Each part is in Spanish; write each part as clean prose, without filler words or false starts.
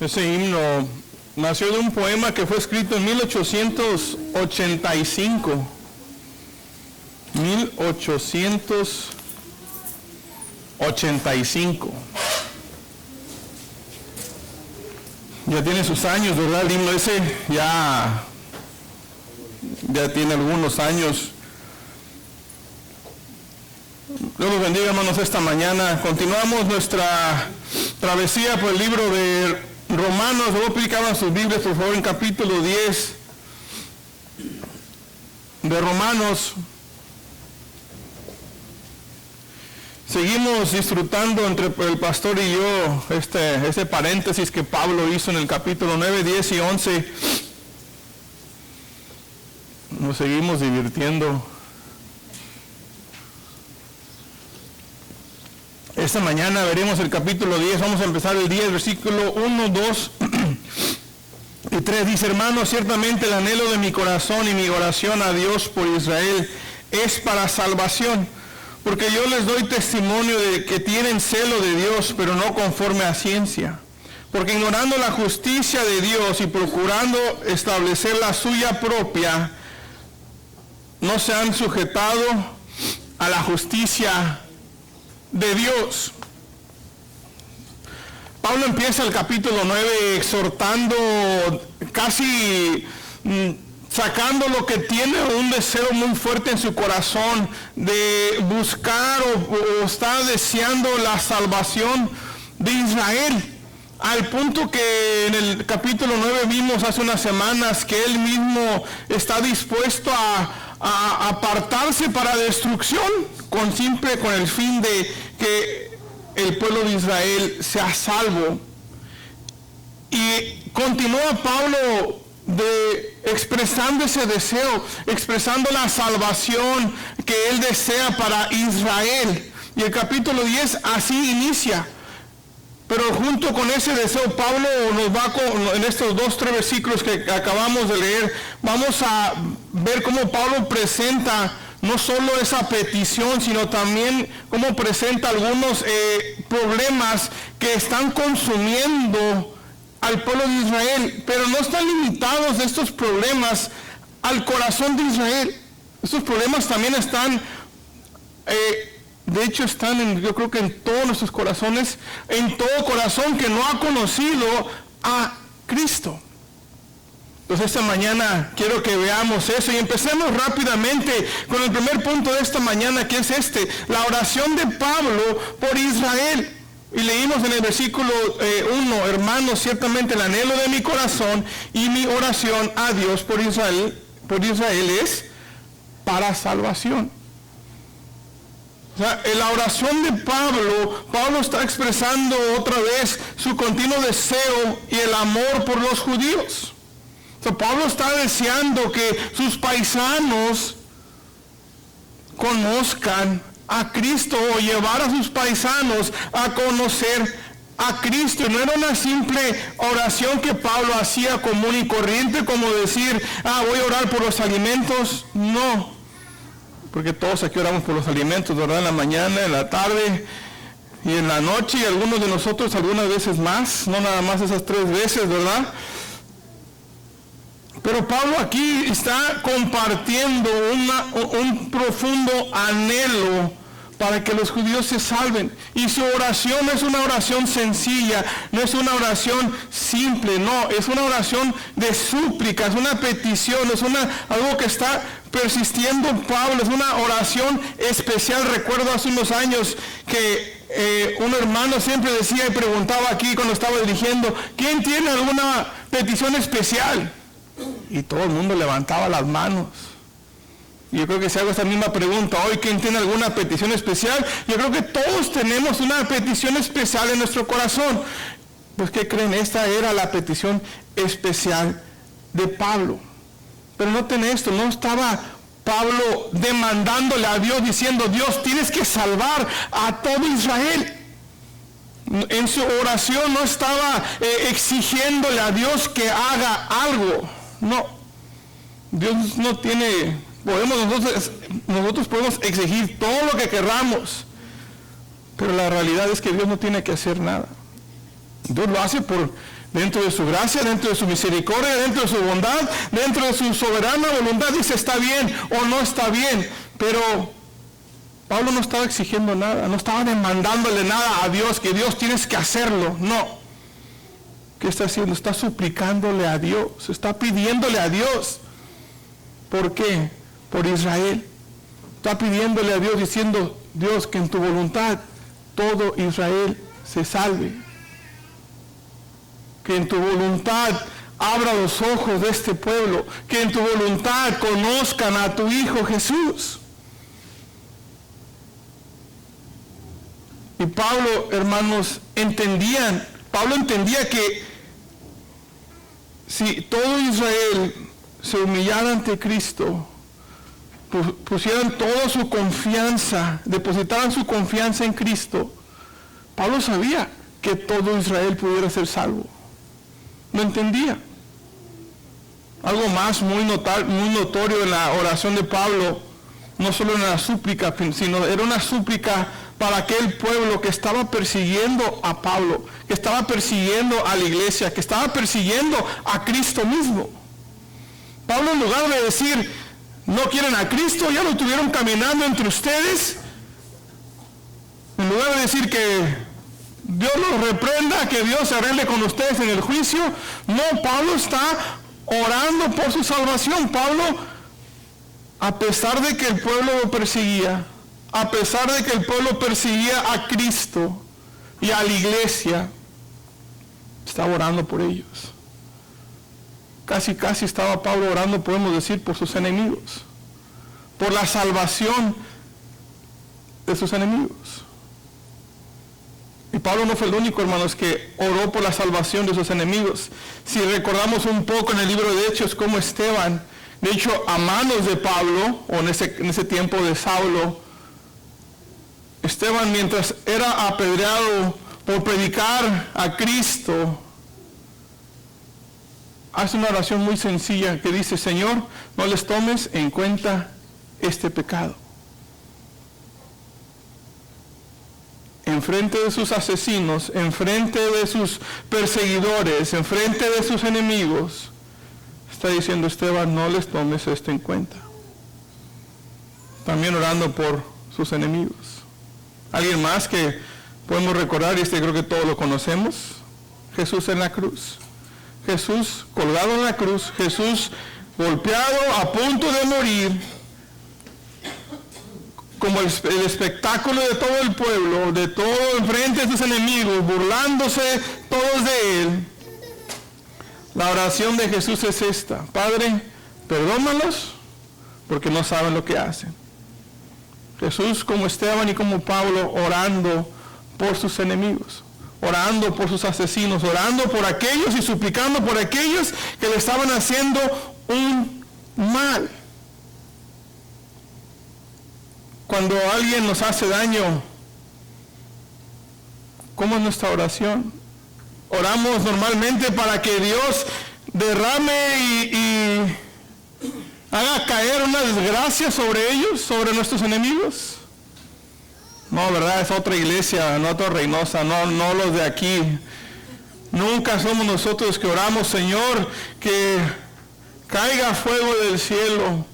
Ese himno nació de un poema que fue escrito en 1885. 1885. Ya tiene sus años, ¿verdad? El himno ese ya tiene algunos años. Dios los bendiga, hermanos, esta mañana. Continuamos nuestra travesía por el libro de Romanos. Luego publicaban sus Biblias, por favor, en capítulo 10 de Romanos. Seguimos disfrutando entre el pastor y yo este paréntesis que Pablo hizo en el capítulo 9, 10 y 11. Nos seguimos divirtiendo. Esta mañana veremos el capítulo 10, vamos a empezar el 10, versículo 1, 2 y 3. Dice: hermanos, ciertamente el anhelo de mi corazón y mi oración a Dios por Israel es para salvación, porque yo les doy testimonio de que tienen celo de Dios, pero no conforme a ciencia. Porque ignorando la justicia de Dios y procurando establecer la suya propia, no se han sujetado a la justicia de Dios. Pablo empieza el capítulo 9 exhortando, casi sacando lo que tiene un deseo muy fuerte en su corazón de buscar o está deseando la salvación de Israel, al punto que en el capítulo 9 vimos hace unas semanas que él mismo está dispuesto a apartarse para destrucción con el fin de que el pueblo de Israel sea salvo. Y continúa Pablo expresando ese deseo, expresando la salvación que él desea para Israel. Y el capítulo 10 así inicia. Pero junto con ese deseo, Pablo nos va en estos 3 versículos que acabamos de leer, vamos a ver cómo Pablo presenta no solo esa petición, sino también cómo presenta algunos problemas que están consumiendo al pueblo de Israel. Pero no están limitados estos problemas al corazón de Israel. Estos problemas también están... de hecho están yo creo que en todos nuestros corazones, en todo corazón que no ha conocido a Cristo. Entonces esta mañana quiero que veamos eso y empecemos rápidamente con el primer punto de esta mañana, que es la oración de Pablo por Israel. Y leímos en el versículo 1, hermanos, ciertamente el anhelo de mi corazón y mi oración a Dios por Israel es para salvación. En la oración de Pablo está expresando otra vez su continuo deseo y el amor por los judíos. Pablo está deseando que sus paisanos conozcan a Cristo, o llevar a sus paisanos a conocer a Cristo. No era una simple oración que Pablo hacía común y corriente, como decir, voy a orar por los alimentos. No. Porque todos aquí oramos por los alimentos, ¿verdad? En la mañana, en la tarde y en la noche, y algunos de nosotros algunas veces más, no nada más esas 3 veces, ¿verdad? Pero Pablo aquí está compartiendo un profundo anhelo para que los judíos se salven. Y su oración no es una oración sencilla, no es una oración simple, no, es una oración de súplica, es una petición, es algo que está persistiendo Pablo, es una oración especial. Recuerdo hace unos años que un hermano siempre decía y preguntaba aquí cuando estaba dirigiendo, ¿quién tiene alguna petición especial? Y todo el mundo levantaba las manos. Yo creo que si hago esta misma pregunta hoy, ¿quién tiene alguna petición especial? Yo creo que todos tenemos una petición especial en nuestro corazón. Pues ¿qué creen? Esta era la petición especial de Pablo. Pero noten esto, no estaba Pablo demandándole a Dios, diciendo, Dios, tienes que salvar a todo Israel. En su oración no estaba exigiéndole a Dios que haga algo. No, Dios no tiene... Nosotros podemos exigir todo lo que querramos, pero la realidad es que Dios no tiene que hacer nada. Dios lo hace por Dentro de su gracia, dentro de su misericordia, dentro de su bondad, dentro de su soberana voluntad, dice está bien o no está bien. Pero Pablo no estaba exigiendo nada, no estaba demandándole nada a Dios, que Dios tienes que hacerlo. No. ¿Qué está haciendo? Está suplicándole a Dios, está pidiéndole a Dios. ¿Por qué? Por Israel. Está pidiéndole a Dios diciendo, Dios, que en tu voluntad todo Israel se salve. Que en tu voluntad abra los ojos de este pueblo. Que en tu voluntad conozcan a tu Hijo Jesús. Y Pablo, hermanos, Pablo entendía que si todo Israel se humillara ante Cristo, pusieran toda su confianza, depositaran su confianza en Cristo, Pablo sabía que todo Israel pudiera ser salvo. Lo entendía. Algo más muy notorio en la oración de Pablo, no solo en la súplica, sino era una súplica para aquel pueblo que estaba persiguiendo a Pablo, que estaba persiguiendo a la iglesia, que estaba persiguiendo a Cristo mismo. Pablo, en lugar de decir, no quieren a Cristo, ya lo tuvieron caminando entre ustedes, en lugar de decir que Dios los reprenda, que Dios se arregle con ustedes en el juicio, no, Pablo está orando por su salvación. Pablo, a pesar de que el pueblo lo perseguía, a pesar de que el pueblo perseguía a Cristo y a la iglesia, estaba orando por ellos. Casi estaba Pablo orando, podemos decir, por sus enemigos, por la salvación de sus enemigos. Y Pablo no fue el único, hermanos, que oró por la salvación de sus enemigos. Si recordamos un poco en el libro de Hechos, cómo Esteban, de hecho, a manos de Pablo, o en ese tiempo de Saulo, Esteban, mientras era apedreado por predicar a Cristo, hace una oración muy sencilla que dice, Señor, no les tomes en cuenta este pecado. Enfrente de sus asesinos, enfrente de sus perseguidores, enfrente de sus enemigos, está diciendo Esteban, no les tomes esto en cuenta. También orando por sus enemigos. ¿Alguien más que podemos recordar? Y creo que todos lo conocemos. Jesús en la cruz. Jesús colgado en la cruz. Jesús golpeado, a punto de morir. Como el espectáculo de todo el pueblo, de todo enfrente de sus enemigos, burlándose todos de él. La oración de Jesús es esta: Padre, perdónalos porque no saben lo que hacen. Jesús, como Esteban y como Pablo, orando por sus enemigos, orando por sus asesinos, orando por aquellos y suplicando por aquellos que le estaban haciendo un mal. Cuando alguien nos hace daño, ¿cómo es nuestra oración? Oramos normalmente para que Dios derrame y haga caer una desgracia sobre ellos, sobre nuestros enemigos. No, ¿verdad? Es otra iglesia, no otra Reynosa, no los de aquí. Nunca somos nosotros que oramos, Señor, que caiga fuego del cielo.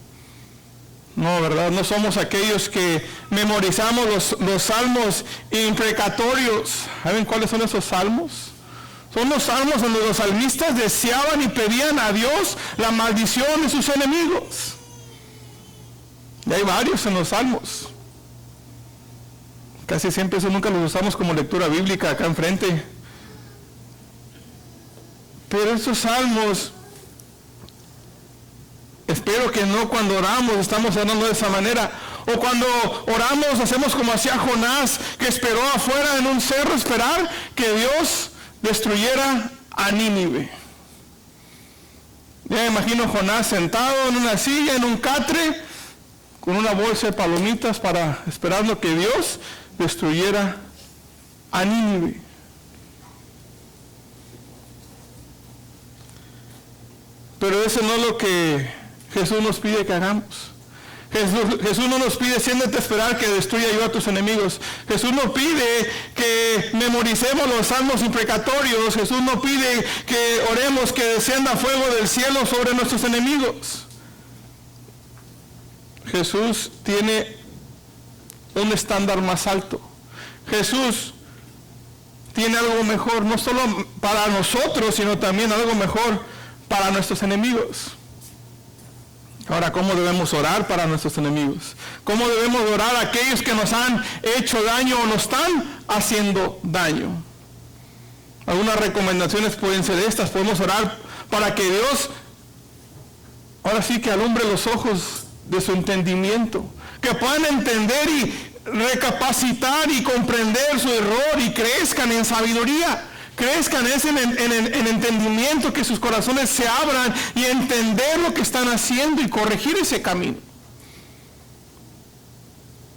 No, ¿verdad? No somos aquellos que memorizamos los salmos imprecatorios. ¿Saben cuáles son esos salmos? Son los salmos donde los salmistas deseaban y pedían a Dios la maldición de sus enemigos. Y hay varios en los salmos. Casi siempre eso nunca los usamos como lectura bíblica acá enfrente. Pero esos salmos, espero que no cuando oramos estamos orando de esa manera. O cuando oramos hacemos como hacía Jonás, que esperó afuera en un cerro esperar que Dios destruyera a Nínive. Ya me imagino Jonás sentado en una silla, en un catre, con una bolsa de palomitas esperando que Dios destruyera a Nínive. Pero eso no es lo que Jesús nos pide que hagamos. Jesús no nos pide, siéntate a esperar que destruya yo a tus enemigos. Jesús no pide que memoricemos los salmos imprecatorios. Jesús no pide que oremos que descienda fuego del cielo sobre nuestros enemigos. Jesús tiene un estándar más alto. Jesús tiene algo mejor, no solo para nosotros, sino también algo mejor para nuestros enemigos. Ahora, ¿cómo debemos orar para nuestros enemigos? ¿Cómo debemos orar a aquellos que nos han hecho daño o nos están haciendo daño? Algunas recomendaciones pueden ser estas. Podemos orar para que Dios, ahora sí, que alumbre los ojos de su entendimiento, que puedan entender y recapacitar y comprender su error y crezcan en sabiduría. Crezcan en entendimiento, que sus corazones se abran y entender lo que están haciendo y corregir ese camino.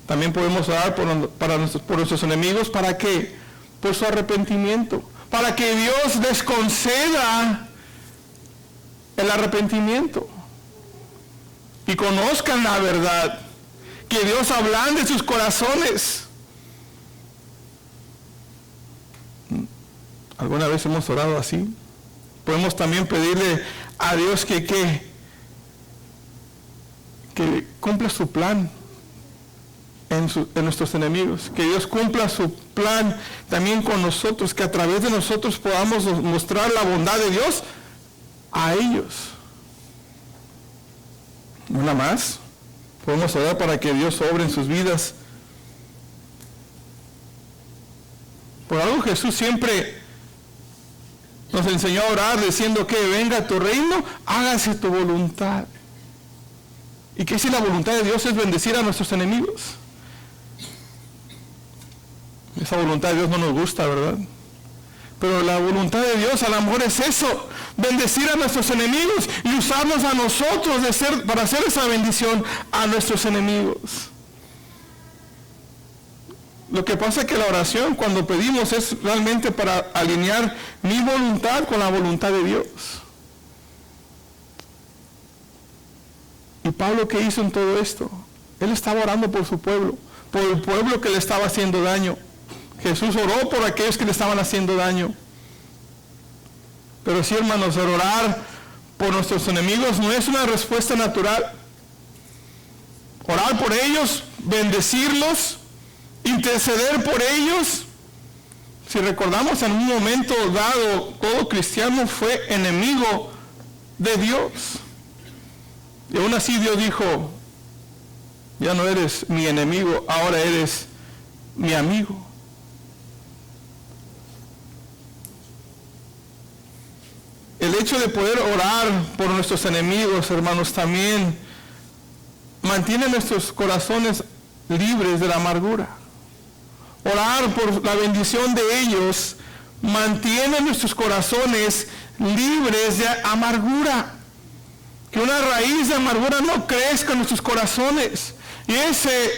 También podemos orar por nuestros enemigos. ¿Para qué? Por su arrepentimiento. Para que Dios les conceda el arrepentimiento y conozcan la verdad. Que Dios ablande sus corazones. ¿Alguna vez hemos orado así? Podemos también pedirle a Dios que cumpla su plan en nuestros enemigos. Que Dios cumpla su plan también con nosotros. Que a través de nosotros podamos mostrar la bondad de Dios a ellos. Una más. Podemos orar para que Dios obre en sus vidas. Por algo Jesús siempre nos enseñó a orar diciendo que venga tu reino, hágase tu voluntad. Y que si la voluntad de Dios es bendecir a nuestros enemigos. Esa voluntad de Dios no nos gusta, ¿verdad? Pero la voluntad de Dios a lo mejor es eso, bendecir a nuestros enemigos y usarnos a nosotros para hacer esa bendición a nuestros enemigos. Lo que pasa es que la oración, cuando pedimos, es realmente para alinear mi voluntad con la voluntad de Dios. ¿Y Pablo qué hizo en todo esto? Él estaba orando por su pueblo, por el pueblo que le estaba haciendo daño. Jesús oró por aquellos que le estaban haciendo daño. Pero sí, hermanos, orar por nuestros enemigos no es una respuesta natural. Orar por ellos, bendecirlos, interceder por ellos. Si recordamos, en un momento dado, todo cristiano fue enemigo de Dios. Y aún así Dios dijo, ya no eres mi enemigo, ahora eres mi amigo. El hecho de poder orar por nuestros enemigos, hermanos, también mantiene nuestros corazones libres de la amargura. Orar por la bendición de ellos mantiene nuestros corazones libres de amargura. Que una raíz de amargura no crezca en nuestros corazones y ese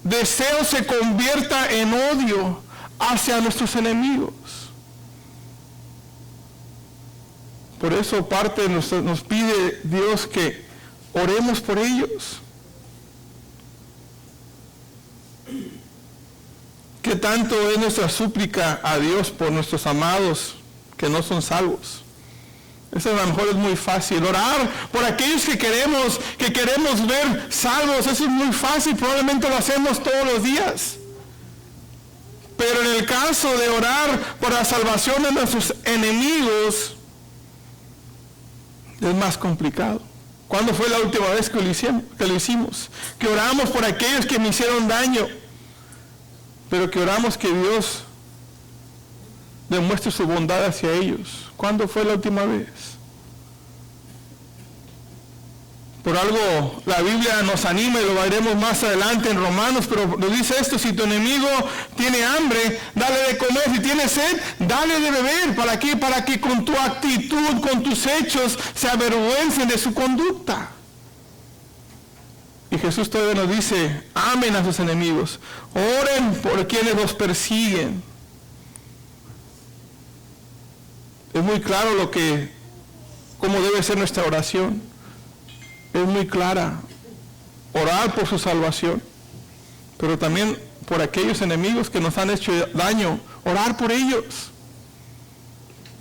deseo se convierta en odio hacia nuestros enemigos. Por eso parte nos pide Dios que oremos por ellos. ¿Qué tanto es nuestra súplica a Dios por nuestros amados que no son salvos? Eso a lo mejor es muy fácil. Orar por aquellos que queremos ver salvos, eso es muy fácil, probablemente lo hacemos todos los días. Pero en el caso de orar por la salvación de nuestros enemigos, es más complicado. ¿Cuándo fue la última vez que lo hicimos? Que oramos por aquellos que me hicieron daño, pero que oramos que Dios demuestre su bondad hacia ellos. ¿Cuándo fue la última vez? Por algo la Biblia nos anima y lo veremos más adelante en Romanos, pero nos dice esto: si tu enemigo tiene hambre, dale de comer; si tiene sed, dale de beber. ¿Para qué? Para que con tu actitud, con tus hechos, se avergüencen de su conducta. Y Jesús todavía nos dice: amen a sus enemigos, oren por quienes los persiguen. Es muy claro cómo debe ser nuestra oración. Es muy clara. orar por su salvación, pero también por aquellos enemigos que nos han hecho daño, orar por ellos,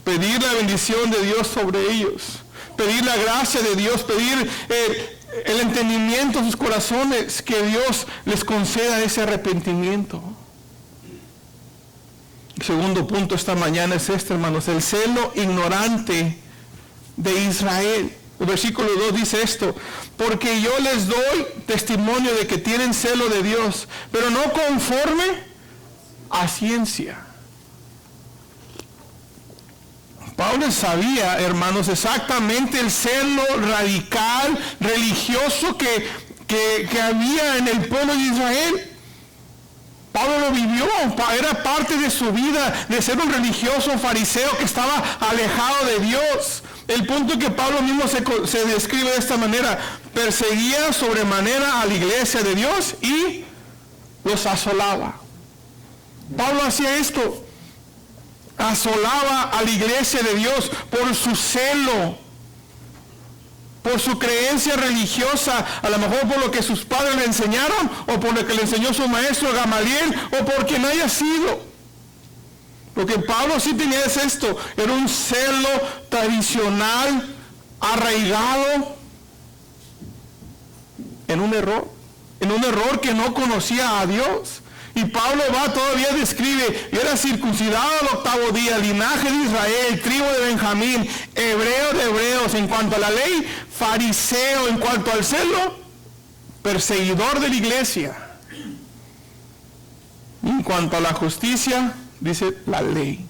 pedir la bendición de Dios sobre ellos, pedir la gracia de Dios, pedir el entendimiento de sus corazones, que Dios les conceda ese arrepentimiento. El segundo punto esta mañana es este, hermanos, el celo ignorante de Israel. El versículo 2 dice esto: porque yo les doy testimonio de que tienen celo de Dios, pero no conforme a ciencia. Pablo sabía, hermanos, exactamente el celo radical, religioso que había en el pueblo de Israel. Pablo lo vivió, era parte de su vida, de ser un religioso fariseo que estaba alejado de Dios. El punto que Pablo mismo se describe de esta manera: perseguía sobremanera a la iglesia de Dios y los asolaba. Pablo hacía esto, asolaba a la iglesia de Dios por su celo, por su creencia religiosa, a lo mejor por lo que sus padres le enseñaron, o por lo que le enseñó su maestro Gamaliel, o por quien haya sido. Lo que Pablo sí tenía es esto: era un celo tradicional, arraigado en un error que no conocía a Dios. Y Pablo todavía describe: yo era circuncidado al 8º día, linaje de Israel, tribu de Benjamín, hebreo de hebreos, en cuanto a la ley, fariseo, en cuanto al celo, perseguidor de la iglesia, en cuanto a la justicia, dice la ley.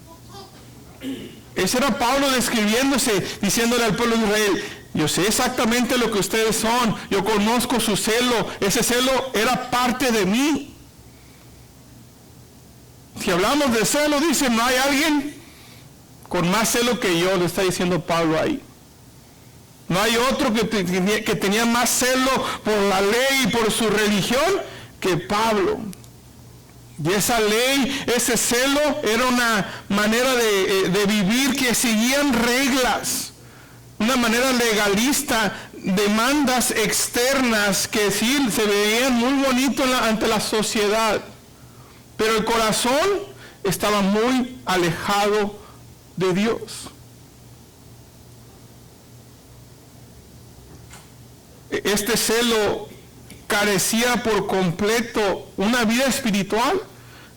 Ese era Pablo describiéndose, diciéndole al pueblo de Israel: yo sé exactamente lo que ustedes son, yo conozco su celo, ese celo era parte de mí. Si hablamos de celo, dice, no hay alguien con más celo que yo, le está diciendo Pablo ahí. No hay otro que tenía más celo por la ley y por su religión que Pablo. Y esa ley, ese celo, era una manera de vivir que seguían reglas, una manera legalista, demandas externas que sí se veían muy bonito ante la sociedad. Pero el corazón estaba muy alejado de Dios. Este celo carecía por completo una vida espiritual.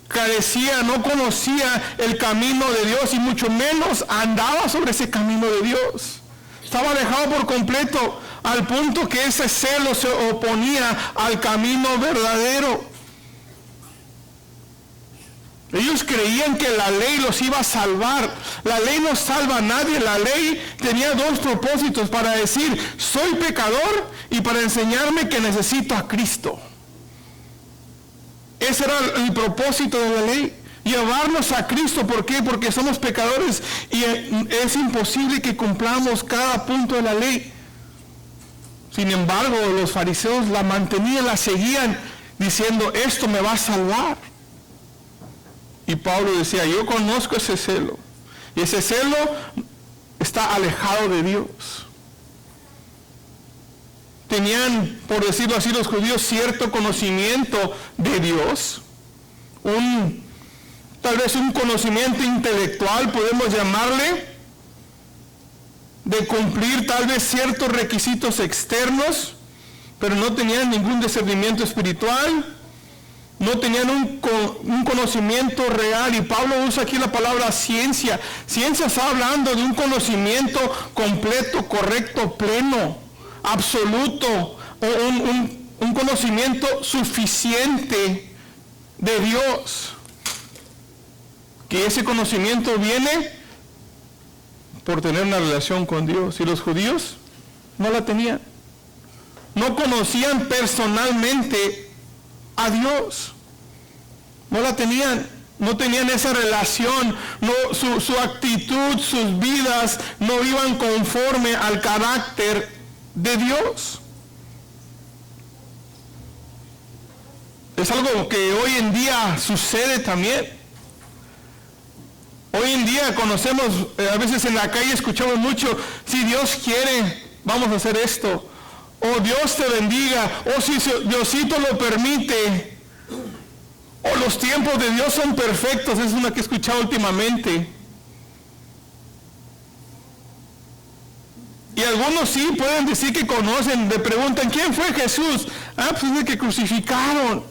Carecía, no conocía el camino de Dios y mucho menos andaba sobre ese camino de Dios. Estaba alejado por completo, al punto que ese celo se oponía al camino verdadero. Ellos creían que la ley los iba a salvar. La ley no salva a nadie. La ley tenía dos propósitos: para decir, soy pecador, y para enseñarme que necesito a Cristo. Ese era el propósito de la ley, llevarnos a Cristo. ¿Por qué? Porque somos pecadores y es imposible que cumplamos cada punto de la ley. Sin embargo, los fariseos la mantenían, la seguían, diciendo, esto me va a salvar. Y Pablo decía, yo conozco ese celo, y ese celo está alejado de Dios. Tenían, por decirlo así, los judíos cierto conocimiento de Dios, tal vez un conocimiento intelectual, podemos llamarle, de cumplir tal vez ciertos requisitos externos, pero no tenían ningún discernimiento espiritual. No tenían un conocimiento real, y Pablo usa aquí la palabra ciencia. Ciencia está hablando de un conocimiento completo, correcto, pleno, absoluto, un conocimiento suficiente de Dios. Que ese conocimiento viene por tener una relación con Dios, y los judíos no la tenían. No conocían personalmente a Dios. No la tenían, no tenían esa relación, su actitud, sus vidas no iban conforme al carácter de Dios. Es algo que hoy en día sucede también. Hoy en día conocemos, a veces en la calle escuchamos mucho, si Dios quiere, vamos a hacer esto. o Dios te bendiga, o si Diosito lo permite, o los tiempos de Dios son perfectos, es una que he escuchado últimamente. Y algunos sí pueden decir que conocen, le preguntan, ¿quién fue Jesús? Pues es el que crucificaron.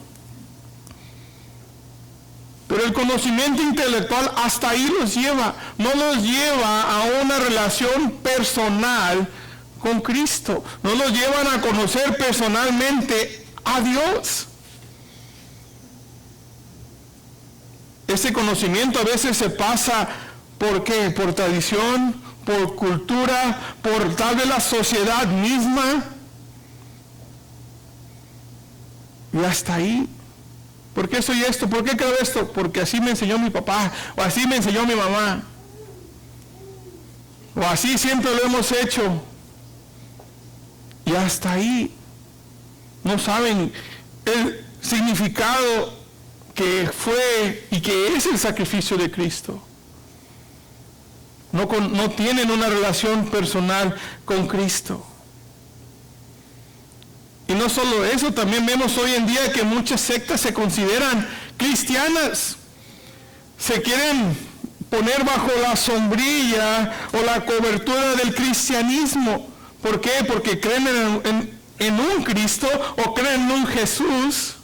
Pero el conocimiento intelectual hasta ahí los lleva, no los lleva a una relación personal con Cristo, no los llevan a conocer personalmente a Dios. Ese conocimiento a veces se pasa, ¿por qué? Por tradición, por cultura, por tal vez la sociedad misma. Y hasta ahí. ¿Por qué soy esto? ¿Por qué creo esto? Porque así me enseñó mi papá, o así me enseñó mi mamá, o así siempre lo hemos hecho. Y hasta ahí. No saben el significado que fue y que es el sacrificio de Cristo. No tienen una relación personal con Cristo. Y no solo eso, también vemos hoy en día que muchas sectas se consideran cristianas. Se quieren poner bajo la sombrilla o la cobertura del cristianismo. ¿Por qué? Porque creen en un Cristo o creen en un Jesús.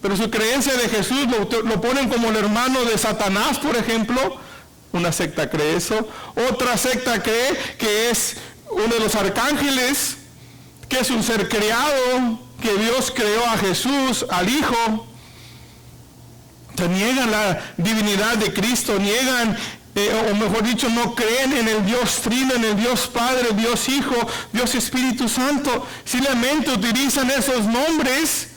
Pero su creencia de Jesús lo ponen como el hermano de Satanás, por ejemplo. Una secta cree eso. Otra secta cree que es uno de los arcángeles, que es un ser creado, que Dios creó a Jesús, al Hijo. Se niegan la divinidad de Cristo, niegan, o mejor dicho, no creen en el Dios Trino, en el Dios Padre, Dios Hijo, Dios Espíritu Santo. Simplemente utilizan esos nombres,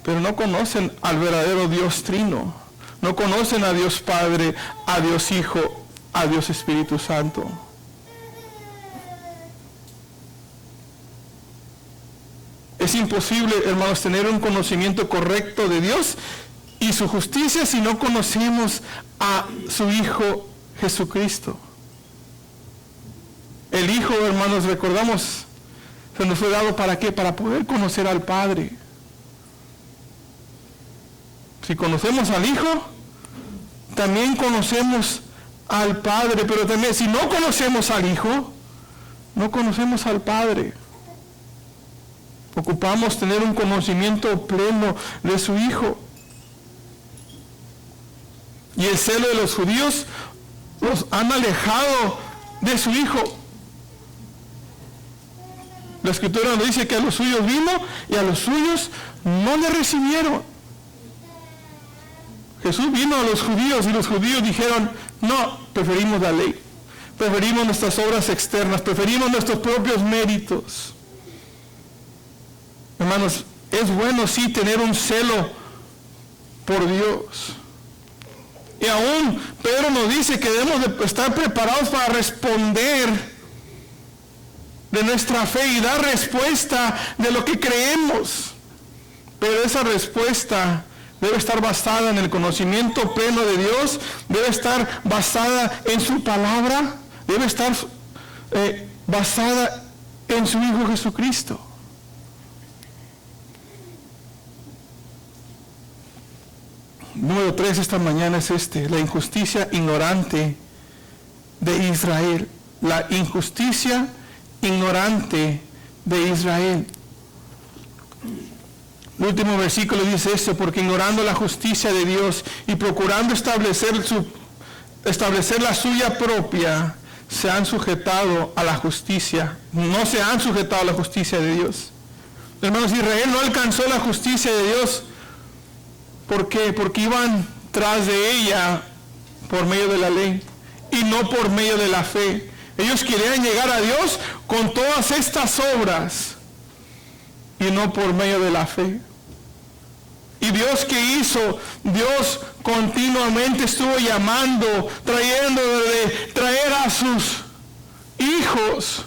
pero no conocen al verdadero Dios Trino. No conocen a Dios Padre, a Dios Hijo, a Dios Espíritu Santo. Es imposible, hermanos, tener un conocimiento correcto de Dios y su justicia si no conocemos a su Hijo Jesucristo. El Hijo, hermanos, recordamos, se nos fue dado ¿para qué? Para poder conocer al Padre. Si conocemos al Hijo, también conocemos al Padre, pero también si no conocemos al Hijo, no conocemos al Padre. Ocupamos tener un conocimiento pleno de su Hijo. Y el celo de los judíos los han alejado de su Hijo. La Escritura nos dice que a los suyos vino y a los suyos no le recibieron. Jesús vino a los judíos y los judíos dijeron, no, preferimos la ley, preferimos nuestras obras externas, preferimos nuestros propios méritos. Hermanos, es bueno sí tener un celo por Dios. Y aún Pedro nos dice que debemos de estar preparados para responder de nuestra fe y dar respuesta de lo que creemos. Pero esa respuesta debe estar basada en el conocimiento pleno de Dios, debe estar basada en su palabra, debe estar basada en su Hijo Jesucristo. Número 3 esta mañana es la injusticia ignorante de Israel. La injusticia ignorante de Israel. El último versículo dice esto: porque ignorando la justicia de Dios y procurando establecer la suya propia, se han sujetado a la justicia. No se han sujetado a la justicia de Dios. Hermanos, Israel no alcanzó la justicia de Dios. ¿Por qué? Porque iban tras de ella por medio de la ley y no por medio de la fe. Ellos querían llegar a Dios con todas estas obras y no por medio de la fe. ¿Y Dios qué hizo? Dios continuamente estuvo llamando, traer a sus hijos,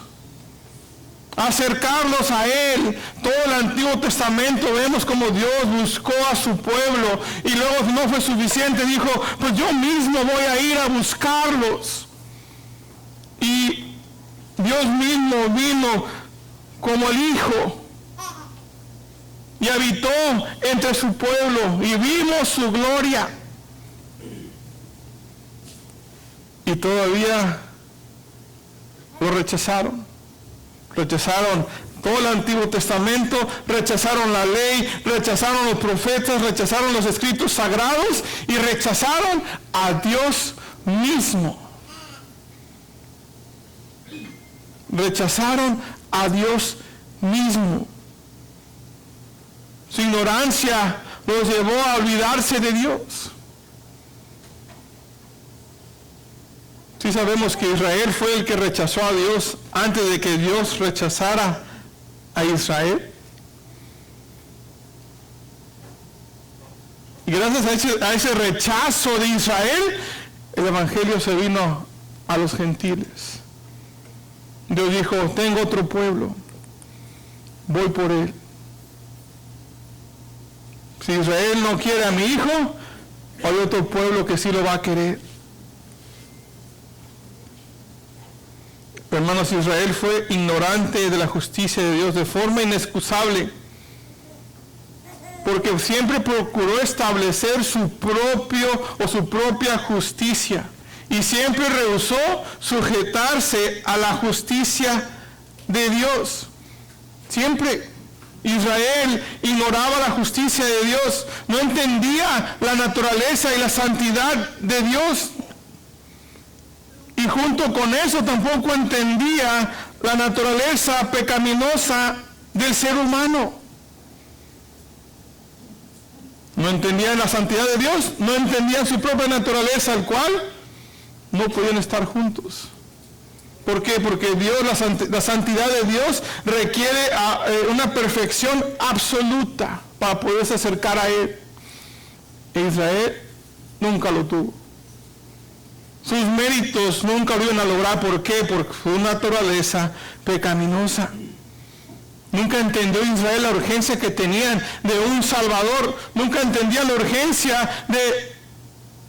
acercarlos a Él. Todo el Antiguo Testamento vemos como Dios buscó a su pueblo y luego no fue suficiente, dijo, pues yo mismo voy a ir a buscarlos. Y Dios mismo vino como el Hijo y habitó entre su pueblo y vimos su gloria. Y todavía lo rechazaron. Rechazaron todo el Antiguo Testamento, rechazaron la ley, rechazaron los profetas, rechazaron los escritos sagrados y rechazaron a Dios mismo. Rechazaron a Dios mismo. Su ignorancia los llevó a olvidarse de Dios. Sí sabemos que Israel fue el que rechazó a Dios antes de que Dios rechazara a Israel. Y gracias a ese rechazo de Israel, el Evangelio se vino a los gentiles. Dios dijo, tengo otro pueblo, voy por él. Si Israel no quiere a mi hijo, hay otro pueblo que sí lo va a querer. Hermanos, Israel fue ignorante de la justicia de Dios de forma inexcusable, porque siempre procuró establecer su propia justicia y siempre rehusó sujetarse a la justicia de Dios. Siempre Israel ignoraba la justicia de Dios, no entendía la naturaleza y la santidad de Dios. Y junto con eso tampoco entendía la naturaleza pecaminosa del ser humano. No entendían la santidad de Dios, no entendían su propia naturaleza, al cual no podían estar juntos. ¿Por qué? Porque Dios, la santidad de Dios requiere una perfección absoluta para poderse acercar a Él. E Israel nunca lo tuvo. Sus méritos nunca lo iban a lograr. ¿Por qué? Por su naturaleza pecaminosa. Nunca entendió Israel la urgencia que tenían de un Salvador. Nunca entendía la urgencia de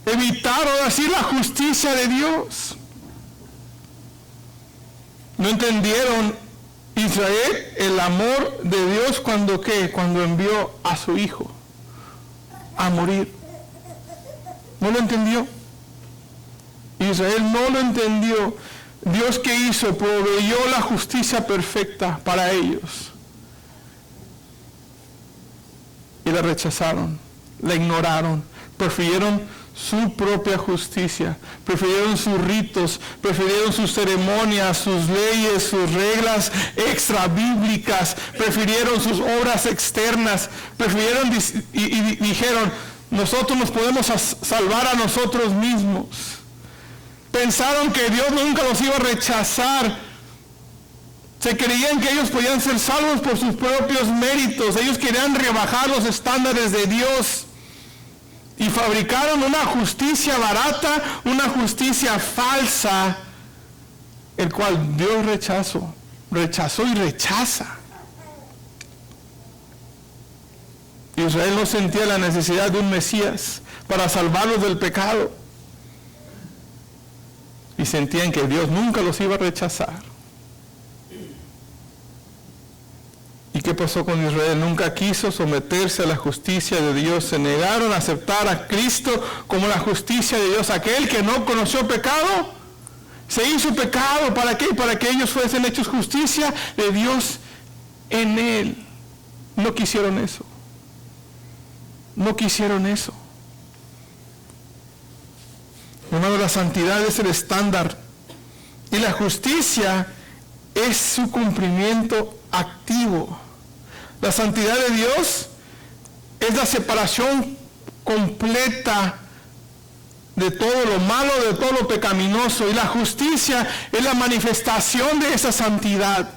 evitar o decir la justicia de Dios. No entendieron Israel el amor de Dios cuando envió a su hijo a morir. No lo entendió. Israel no lo entendió. Dios, ¿qué hizo? Proveyó la justicia perfecta para ellos. Y la rechazaron, la ignoraron, prefirieron su propia justicia, prefirieron sus ritos, prefirieron sus ceremonias, sus leyes, sus reglas extra bíblicas, prefirieron sus obras externas, prefirieron y dijeron, nosotros nos podemos salvar a nosotros mismos. Pensaron que Dios nunca los iba a rechazar. Se creían que ellos podían ser salvos por sus propios méritos. Ellos querían rebajar los estándares de Dios. Y fabricaron una justicia barata, una justicia falsa, el cual Dios rechazó y rechaza. Israel no sentía la necesidad de un Mesías para salvarlos del pecado. Y sentían que Dios nunca los iba a rechazar. ¿Y qué pasó con Israel? Nunca quiso someterse a la justicia de Dios. Se negaron a aceptar a Cristo como la justicia de Dios. Aquel que no conoció pecado, se hizo pecado. ¿Para qué? Para que ellos fuesen hechos justicia de Dios en Él. No quisieron eso. No quisieron eso. Hermano, la santidad es el estándar. Y la justicia es su cumplimiento activo. La santidad de Dios es la separación completa de todo lo malo, de todo lo pecaminoso. Y la justicia es la manifestación de esa santidad.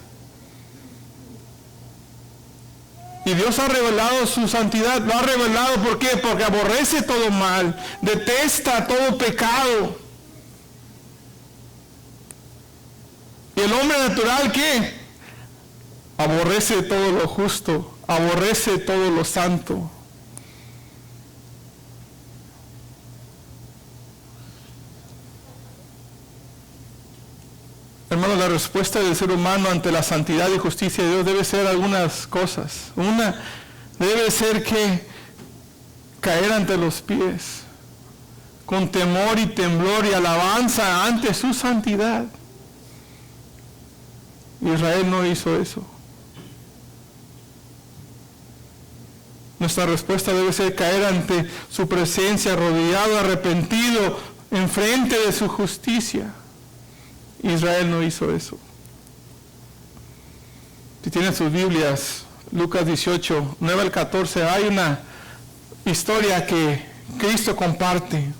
Y Dios ha revelado su santidad. Lo ha revelado, ¿por qué? Porque aborrece todo mal, detesta todo pecado. Y el hombre natural, ¿qué? Aborrece todo lo justo, aborrece todo lo santo. Hermano, la respuesta del ser humano ante la santidad y justicia de Dios debe ser algunas cosas. Una debe ser que caer ante los pies con temor y temblor y alabanza ante su santidad. Israel no hizo eso. Nuestra respuesta debe ser caer ante su presencia, arrodillado, arrepentido, enfrente de su justicia. Israel no hizo eso. Si tienen sus Biblias, Lucas 18, 9 al 14, hay una historia que Cristo comparte.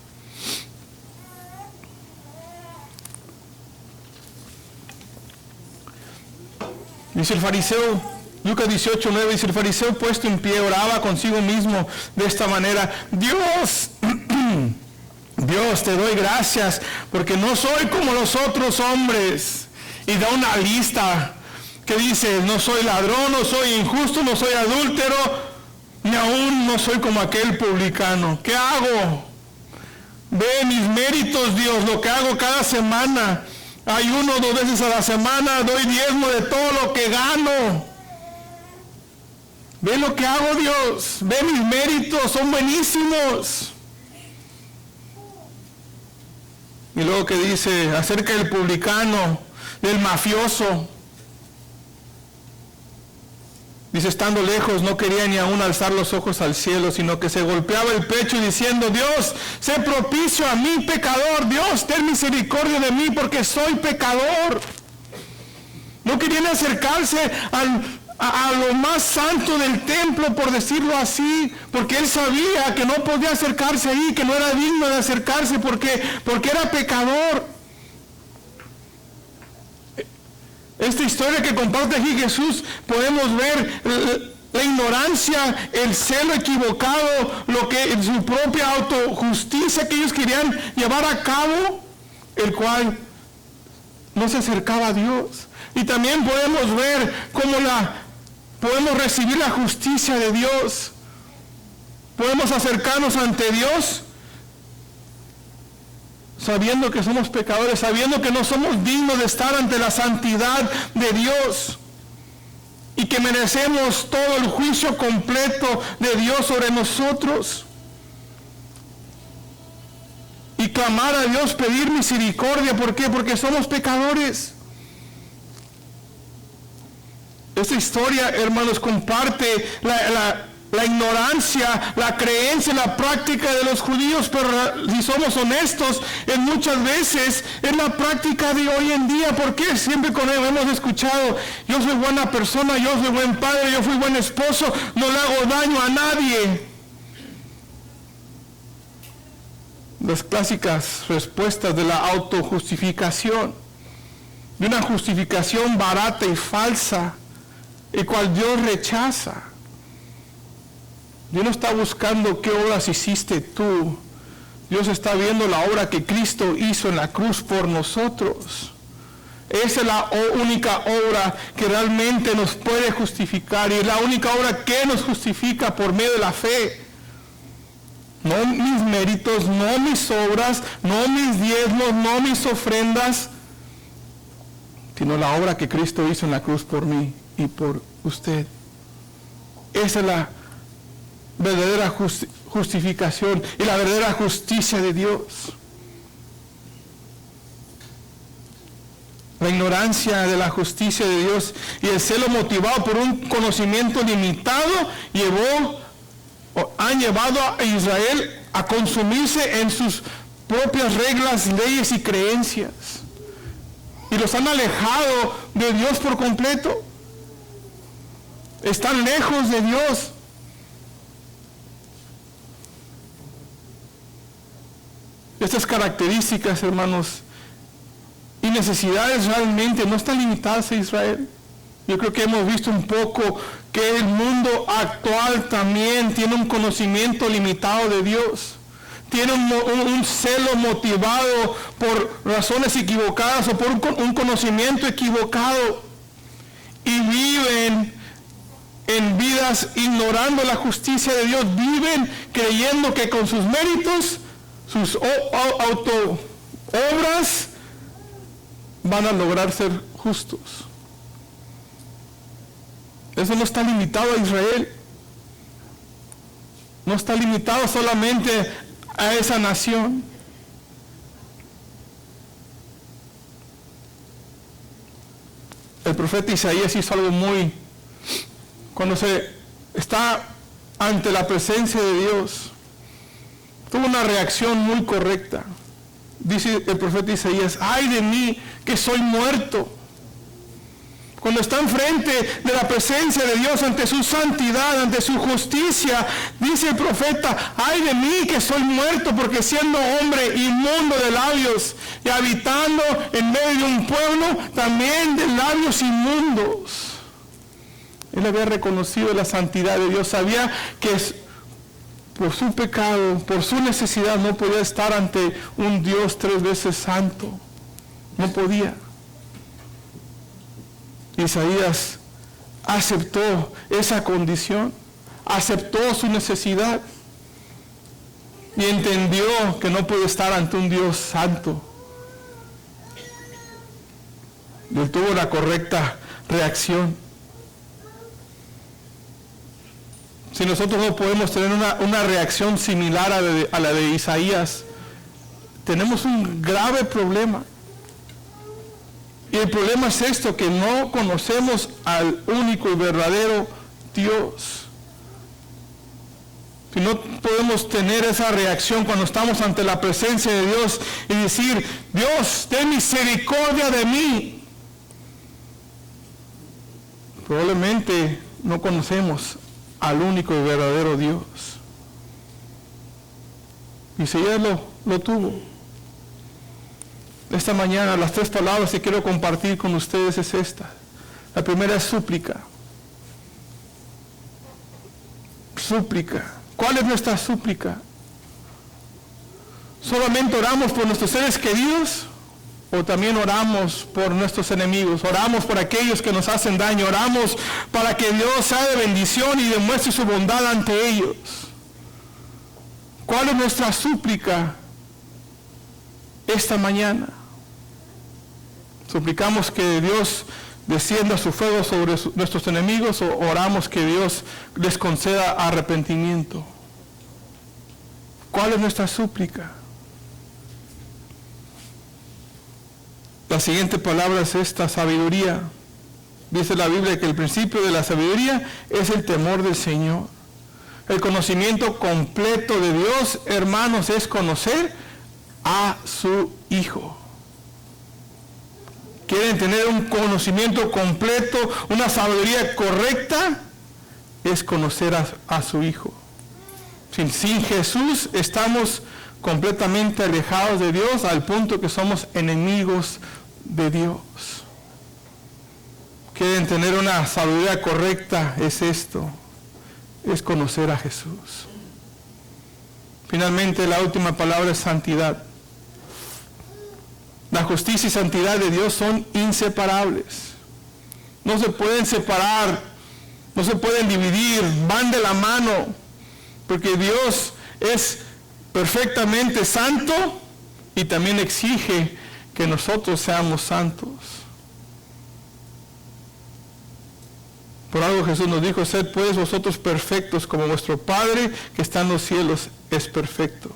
Dice el fariseo, Lucas 18, 9, dice: el fariseo puesto en pie oraba consigo mismo de esta manera: Dios, Dios, te doy gracias porque no soy como los otros hombres. Y da una lista que dice: no soy ladrón, no soy injusto, no soy adúltero, ni aún no soy como aquel publicano. ¿Qué hago? Ve mis méritos, Dios, lo que hago cada semana. Ayuno 2 veces a la semana, doy diezmo de todo lo que gano. Ve lo que hago, Dios. Ve mis méritos, son buenísimos. Y luego que dice acerca del publicano, del mafioso. Dice: estando lejos no quería ni aún alzar los ojos al cielo, sino que se golpeaba el pecho diciendo: Dios, sé propicio a mí, pecador. Dios, ten misericordia de mí porque soy pecador. No querían acercarse a lo más santo del templo, por decirlo así, porque él sabía que no podía acercarse ahí, que no era digno de acercarse porque era pecador. Esta historia que comparte aquí Jesús, podemos ver la ignorancia, el celo equivocado, lo que en su propia autojusticia que ellos querían llevar a cabo, el cual no se acercaba a Dios. Y también podemos ver cómo podemos recibir la justicia de Dios. Podemos acercarnos ante Dios sabiendo que somos pecadores, sabiendo que no somos dignos de estar ante la santidad de Dios y que merecemos todo el juicio completo de Dios sobre nosotros. Y clamar a Dios, pedir misericordia. ¿Por qué? Porque somos pecadores. Esta historia, hermanos, comparte la ignorancia, la creencia, la práctica de los judíos, pero si somos honestos, en muchas veces es la práctica de hoy en día. Porque siempre con él hemos escuchado: yo soy buena persona, yo soy buen padre, yo fui buen esposo, no le hago daño a nadie. Las clásicas respuestas de la autojustificación, de una justificación barata y falsa, el cual Dios rechaza. Dios no está buscando qué obras hiciste tú. Dios está viendo la obra que Cristo hizo en la cruz por nosotros. Esa es la única obra que realmente nos puede justificar, y es la única obra que nos justifica por medio de la fe. No mis méritos, no mis obras, no mis diezmos, no mis ofrendas, sino la obra que Cristo hizo en la cruz por mí y por usted. Esa es la verdadera justificación y la verdadera justicia de Dios. La ignorancia de la justicia de Dios y el celo motivado por un conocimiento limitado han llevado a Israel a consumirse en sus propias reglas, leyes y creencias, y los han alejado de Dios por completo. Están lejos de Dios. Estas características, hermanos, y necesidades realmente no están limitadas a Israel. Yo creo que hemos visto un poco que el mundo actual también tiene un conocimiento limitado de Dios. Tiene un celo motivado por razones equivocadas o por un conocimiento equivocado. Y viven en vidas ignorando la justicia de Dios. Viven creyendo que con sus méritos, sus obras, van a lograr ser justos. Eso no está limitado a Israel. No está limitado solamente a esa nación. El profeta Isaías hizo algo cuando se está ante la presencia de Dios, tuvo una reacción muy correcta. Dice el profeta Isaías: ay de mí que soy muerto. Cuando está enfrente de la presencia de Dios, ante su santidad, ante su justicia, dice el profeta: ay de mí que soy muerto, porque siendo hombre inmundo de labios y habitando en medio de un pueblo también de labios inmundos. Él había reconocido la santidad de Dios, sabía que por su pecado, por su necesidad, no podía estar ante un Dios 3 veces santo. No podía. Isaías aceptó esa condición, aceptó su necesidad y entendió que no puede estar ante un Dios santo. Y él tuvo la correcta reacción. Si nosotros no podemos tener una reacción similar a la de Isaías, tenemos un grave problema. Y el problema es esto, que no conocemos al único y verdadero Dios. Si no podemos tener esa reacción cuando estamos ante la presencia de Dios y decir: Dios, ten misericordia de mí, probablemente no conocemos al único y verdadero Dios. Isaías lo tuvo. Esta mañana las 3 palabras que quiero compartir con ustedes es esta. La primera es súplica. Súplica. ¿Cuál es nuestra súplica? ¿Solamente oramos por nuestros seres queridos? ¿O también oramos por nuestros enemigos? Oramos por aquellos que nos hacen daño. Oramos para que Dios sea de bendición y demuestre su bondad ante ellos. ¿Cuál es nuestra súplica esta mañana? ¿Suplicamos que Dios descienda su fuego sobre nuestros enemigos, o oramos que Dios les conceda arrepentimiento? ¿Cuál es nuestra súplica? La siguiente palabra es esta: sabiduría. Dice la Biblia que el principio de la sabiduría es el temor del Señor. El conocimiento completo de Dios, hermanos, es conocer a su Hijo. ¿Quieren tener un conocimiento completo, una sabiduría correcta? Es conocer a su Hijo. Sin Jesús estamos completamente alejados de Dios, al punto que somos enemigos de Dios. ¿Quieren tener una sabiduría correcta? Es esto, es conocer a Jesús. Finalmente, la última palabra es santidad. La justicia y santidad de Dios son inseparables. No se pueden separar, no se pueden dividir, van de la mano, porque Dios es perfectamente santo y también exige que nosotros seamos santos. Por algo Jesús nos dijo: sed pues vosotros perfectos como vuestro Padre que está en los cielos es perfecto.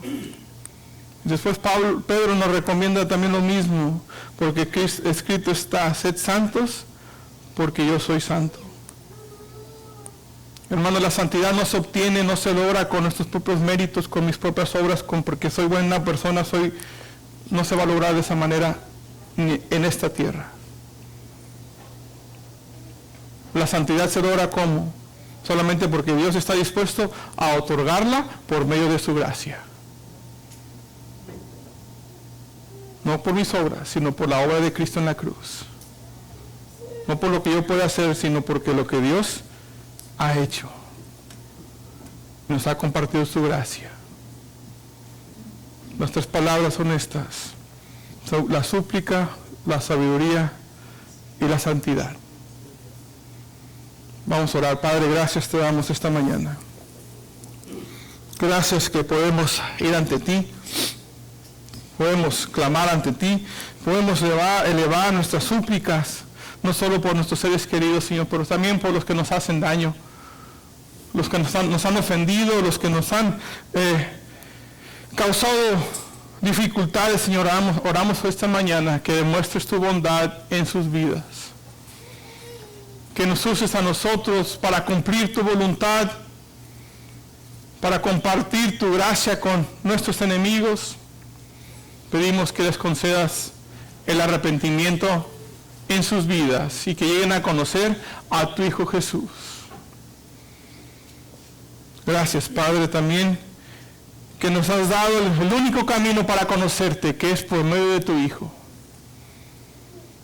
Después Pedro nos recomienda también lo mismo, porque escrito está: sed santos porque yo soy santo. Hermano, la santidad no se obtiene, no se logra con nuestros propios méritos, con mis propias obras, porque soy buena persona, no se va a lograr de esa manera en esta tierra. La santidad se logra ¿cómo? Solamente porque Dios está dispuesto a otorgarla por medio de su gracia. No por mis obras, sino por la obra de Cristo en la cruz. No por lo que yo pueda hacer, sino porque lo que Dios ha hecho. Nos ha compartido su gracia. Nuestras palabras son estas: la súplica, la sabiduría y la santidad. Vamos a orar. Padre, gracias te damos esta mañana. Gracias que podemos ir ante ti. podemos clamar ante ti, podemos elevar nuestras súplicas, no solo por nuestros seres queridos, Señor, pero también por los que nos hacen daño, los que nos han ofendido, los que nos han causado dificultades, Señor. Oramos esta mañana que demuestres tu bondad en sus vidas, que nos uses a nosotros para cumplir tu voluntad, para compartir tu gracia con nuestros enemigos. Pedimos que les concedas el arrepentimiento en sus vidas y que lleguen a conocer a tu Hijo Jesús. Gracias, Padre, también que nos has dado el único camino para conocerte, que es por medio de tu Hijo.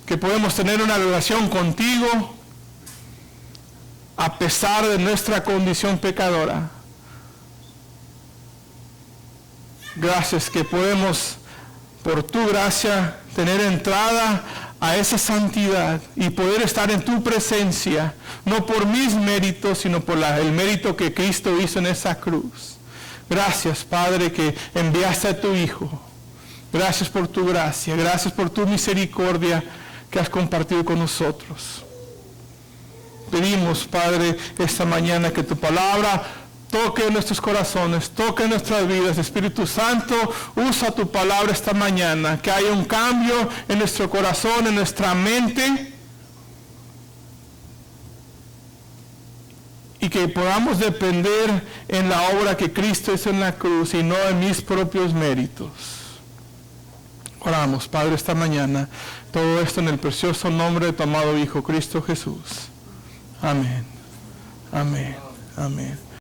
Que podemos tener una relación contigo a pesar de nuestra condición pecadora. Gracias que podemos, por tu gracia, tener entrada a esa santidad y poder estar en tu presencia, no por mis méritos, sino por el mérito que Cristo hizo en esa cruz. Gracias, Padre, que enviaste a tu Hijo. Gracias por tu gracia, gracias por tu misericordia que has compartido con nosotros. Pedimos, Padre, esta mañana que tu palabra toque nuestros corazones, toque nuestras vidas. Espíritu Santo, usa tu palabra esta mañana, que haya un cambio en nuestro corazón, en nuestra mente, y que podamos depender en la obra que Cristo hizo en la cruz y no en mis propios méritos. Oramos, Padre, esta mañana, todo esto en el precioso nombre de tu amado Hijo, Cristo Jesús. Amén. Amén. Amén.